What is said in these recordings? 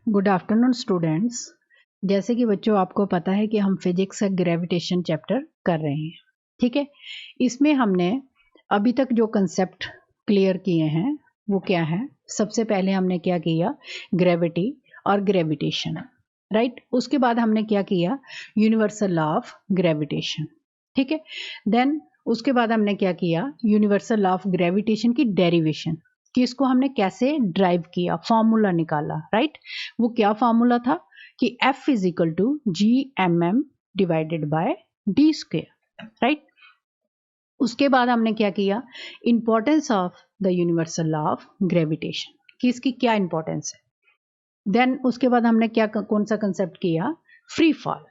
Good afternoon students. जैसे कि बच्चों आपको पता है कि हम फिजिक्स का ग्रेविटेशन चैप्टर कर रहे हैं, ठीक है। इसमें हमने अभी तक जो कंसेप्ट क्लियर किए हैं वो क्या है। सबसे पहले हमने क्या किया, ग्रेविटी और ग्रेविटेशन, राइट। उसके बाद हमने क्या किया, यूनिवर्सल लॉ ऑफ ग्रेविटेशन, ठीक है। देन उसके बाद हमने क्या किया, यूनिवर्सल लॉ ऑफ ग्रेविटेशन की डेरिवेशन, कि इसको हमने कैसे ड्राइव किया, फॉर्मूला निकाला, राइट। वो क्या फॉर्मूला था कि F is equal to G M M divided by D square, right. उसके बाद हमने क्या किया, importance of the universal law of gravitation, कि इसकी क्या इंपॉर्टेंस है। देन उसके बाद हमने क्या कौन सा कंसेप्ट किया, फ्री फॉल,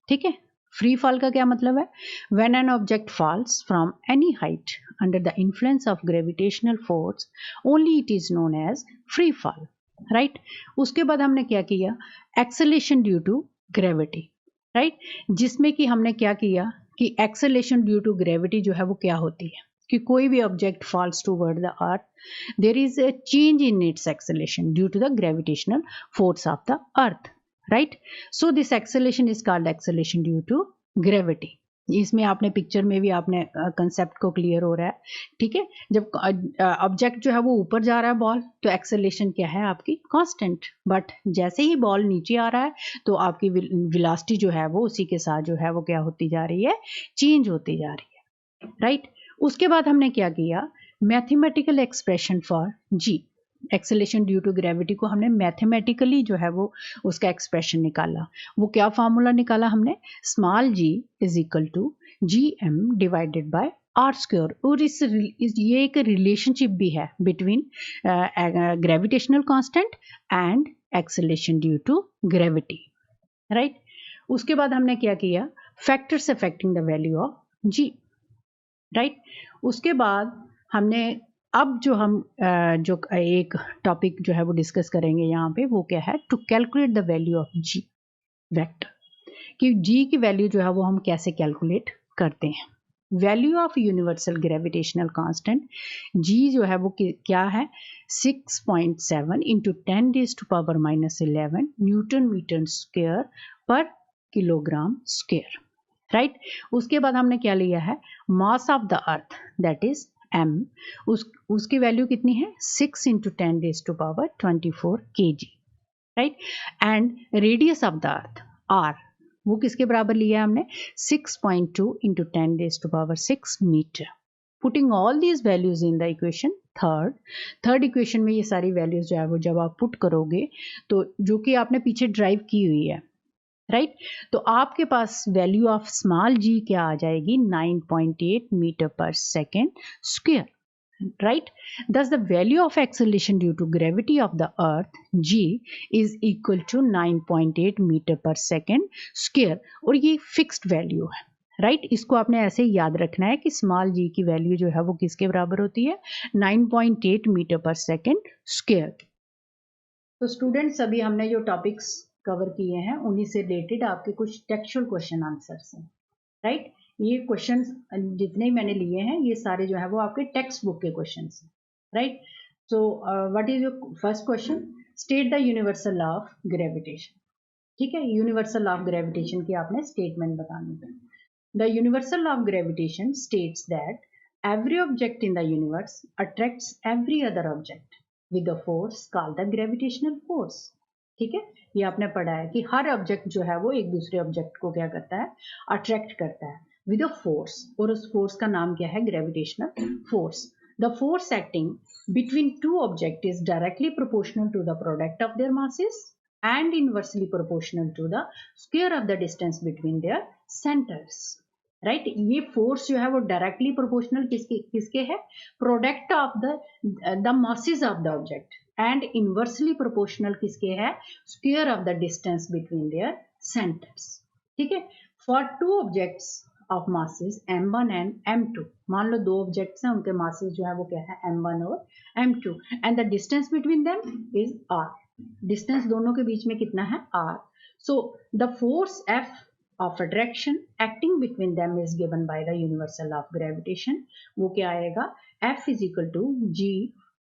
ठीक है। फ्री फॉल का क्या मतलब है, when an object falls from any height under the influence of gravitational force only it is known as free fall, right. उसके बाद हमने क्या किया, acceleration due to gravity, right. जिसमें कि हमने क्या किया कि एक्सेलेरेशन ड्यू टू ग्रेविटी जो है वो क्या होती है, कि कोई भी object falls toward the earth, there is a change in its acceleration due to the gravitational force of the earth, right. So this acceleration is called acceleration due to gravity. इसमें आपने पिक्चर में भी आपने concept को clear हो रहा है, ठीक है। जब ऑब्जेक्ट जो है वो ऊपर जा रहा है बॉल, तो एक्सेलेरेशन क्या है आपकी, कांस्टेंट। बट जैसे ही बॉल नीचे आ रहा है तो आपकी वेलोसिटी जो है वो उसी के साथ जो है वो क्या होती जा रही है, चेंज होती जा रही है, राइट। उसके बाद हमने क्या किया, mathematical expression for G, acceleration due to gravity को हमने मैथमेटिकली जो है वो उसका एक्सप्रेशन निकाला। वो क्या फॉर्मूला निकाला हमने, small g is equal to G M divided by R square. और ये एक रिलेशनशिप भी है between gravitational constant and acceleration due to gravity, right. उसके बाद हमने क्या किया, factors affecting the value of g, right. उसके बाद हमने अब जो हम जो एक टॉपिक जो है वो डिस्कस करेंगे यहाँ पे, वो क्या है, to calculate the value of G vector, कि जी की वैल्यू जो है वो हम कैसे कैलकुलेट करते हैं। Value of universal gravitational constant G जो है वो क्या है, 6.7 into 10⁻⁻11 newton metre square per kilogram square, right. उसके बाद हमने क्या लिया है, mass of the earth that is m, उसकी वैल्यू कितनी है, 6 into 10⁻24 kg, right. And radius of the earth r, वो किसके बराबर लिया है हमने, 6.2 into 10⁻6 metre. Putting all these values in the equation third equation में ये सारी वैल्यूज जो है वो जब आप पुट करोगे, तो जो कि आपने पीछे ड्राइव की हुई है, राइट, तो आपके पास वैल्यू ऑफ स्मॉल जी क्या आ जाएगी, 9.8 मीटर पर second square, right. Thus the value of acceleration due to gravity of the earth g is equal to 9.8 metre पर सेकेंड स्क्वायर। और ये फिक्स्ड वैल्यू है, राइट। इसको आपने ऐसे याद रखना है कि स्मॉल जी की वैल्यू जो है वो किसके बराबर होती है, 9.8 मीटर पर सेकेंड स्क्वायर। तो स्टूडेंट्स अभी हमने जो टॉपिक्स कवर किए हैं उन्हीं से रिलेटेड आपके कुछ टेक्सचुअल क्वेश्चन आंसर्स हैं, राइट। ये क्वेश्चन जितने मैंने लिए हैं ये सारे जो है वो आपके टेक्स्ट बुक के क्वेश्चन हैं, right. So what is your first question, state the universal law of gravitation, ठीक है। यूनिवर्सल लॉ ऑफ ग्रेविटेशन की आपने स्टेटमेंट बतानी है। The universal law of gravitation states that every object in the universe attracts every other object with a force called the gravitational force, ठीक है। ये आपने पढ़ा है कि हर ऑब्जेक्ट जो है वो एक दूसरे ऑब्जेक्ट को क्या करता है, अट्रैक्ट करता है विद अ फोर्स, और उस फोर्स का नाम क्या है, gravitational force. The force acting between two object is directly proportional to the product of their masses and inversely proportional to the square of the distance between their centres, right. ये force जो है वो directly proportional किसके है, product of the masses of the object, and inversely proportional किसके है, square of the distance between their centres, ठीक है। For two objects of masses m1 and m2, मान लो दो ऑब्जेक्ट्स हैं, उनके मासेस जो है वो क्या है, m1 और m2, and the distance between them is r, distance दोनों के बीच में कितना है, r। So the force F of attraction acting between them is given by the universal law of gravitation, वो क्या आएगा, F is equal to G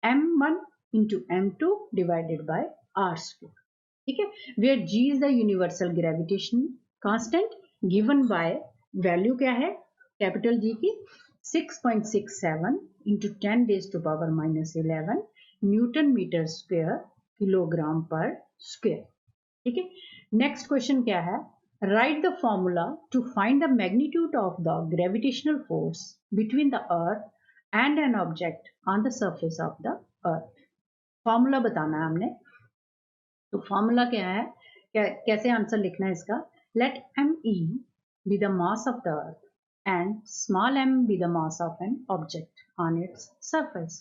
m1 into m2 divided by r square, ठीक है, where G is the universal gravitation constant given by value क्या है capital G की 6.67 into 10 raised to power minus 11 newton metre square kilogram per square. ठीक है, next question क्या है, write the formula to find the magnitude of the gravitational force between the earth and an object on the surface of the earth. Formula बताना है हमने, तो formula क्या है, कैसे आंसर लिखना है इसका, let M E be the mass of the earth and small m be the mass of an object on its surface.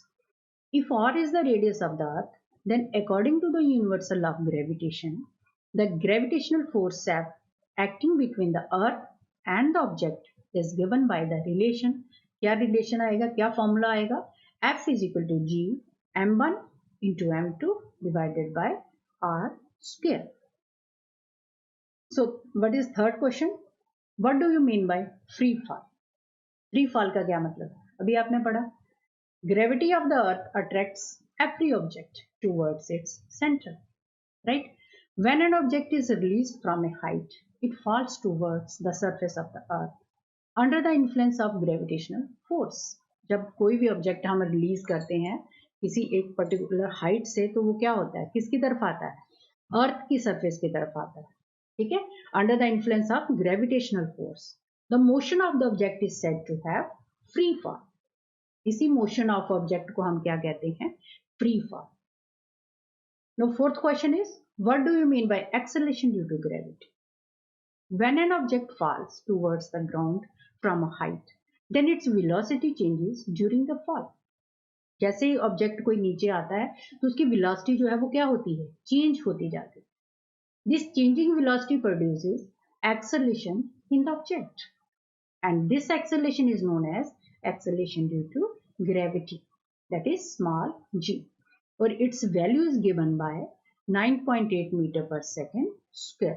If r is the radius of the earth, then according to the universal law of gravitation, the gravitational force F acting between the earth and the object is given by the relation, क्या relation आएगा, क्या formula आएगा, F is equal to G m1 into m2 divided by r square. So what is third question? What do you mean by free fall? Free fall का क्या मतलब, अभी आपने पढ़ा gravity of the earth attracts every object towards its centre, right? When an object is released from A height it falls towards the surface of the earth under the influence of gravitational force. जब कोई भी object हम release करते हैं किसी एक particular height से, तो वो क्या होता है, किसकी तरफ आता है, अर्थ की सरफेस की तरफ आता है। ठीक है, under the influence of gravitational force the motion of the object is said to have free fall. इसी मोशन ऑफ ऑब्जेक्ट को हम क्या कहते हैं, free fall. Now fourth question is what do you mean by acceleration due to gravity? When an object falls towards the ground from a height then its velocity changes during the fall. जैसे ही object कोई नीचे आता है तो उसकी velocity जो है वो क्या होती है, चेंज होती जाती है। This changing velocity produces acceleration in the object, and this acceleration is known as acceleration due to gravity, that is small g, or its value is given by 9.8 meter per second square.